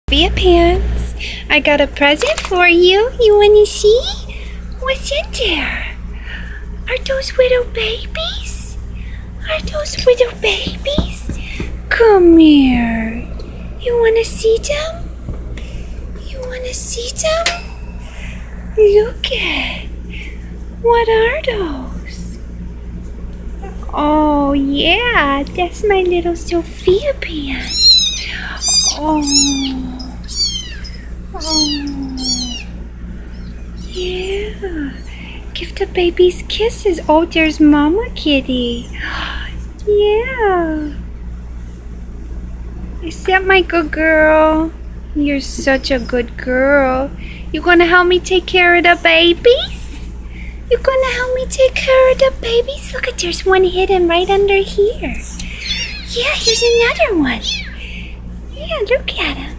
Sophia pants. I got a present for you. You wanna see? What's in there? Are those little babies? Are those little babies? Come here. You wanna see them? You wanna see them? Look at. What are those? Oh yeah, that's my little Sophia pants. Oh, yeah. Give the babies kisses. Oh, there's Mama Kitty. Yeah. Is that my good girl? You're such a good girl. You gonna help me take care of the babies? You gonna help me take care of the babies? Look at, there's one hidden right under here. Yeah, here's another one. Yeah, look at him.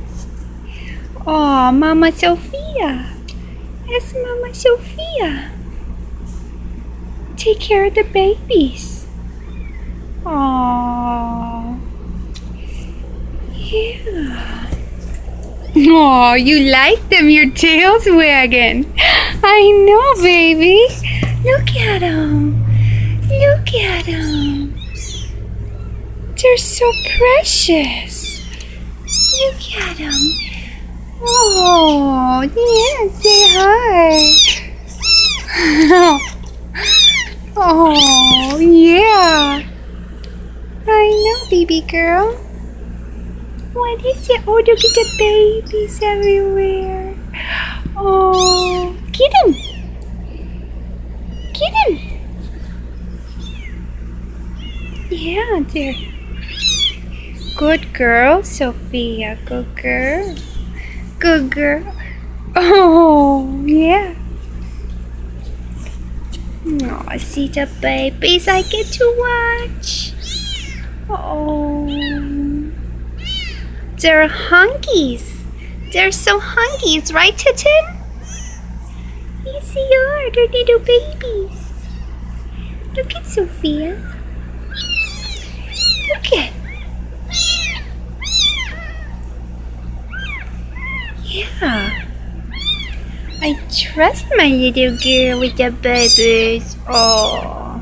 Oh, Mama Sophia. That's Mama Sophia. Take care of the babies. Oh. Yeah. Oh, you like them. Your tail's wagging. I know, baby. Look at them. Look at them. They're so precious. Look at them. Oh, yeah, say hi. Oh, yeah. I know, baby girl. What is it? Oh, look at the babies everywhere. Oh, get him. Get him. Yeah, dear. Good girl, Sophia. Good girl. Good girl. Oh, yeah. Oh, see the babies I get to watch. Oh. They're hunkies. They're so hunkies, right, Kitten? Yes, they are. They're little babies. Look at Sophia. Look at. Yeah. I trust my little girl with the babies. Oh.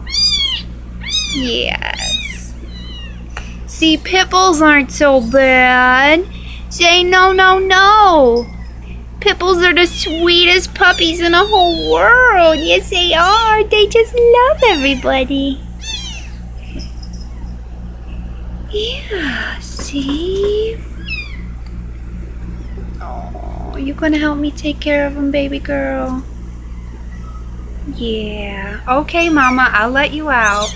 Yes. See, pit bulls aren't so bad. Say no, no, no. Pit bulls are the sweetest puppies in the whole world. Yes, they are. They just love everybody. Yeah, see? Oh, you gonna help me take care of them, baby girl? Yeah. Okay, Mama, I'll let you out.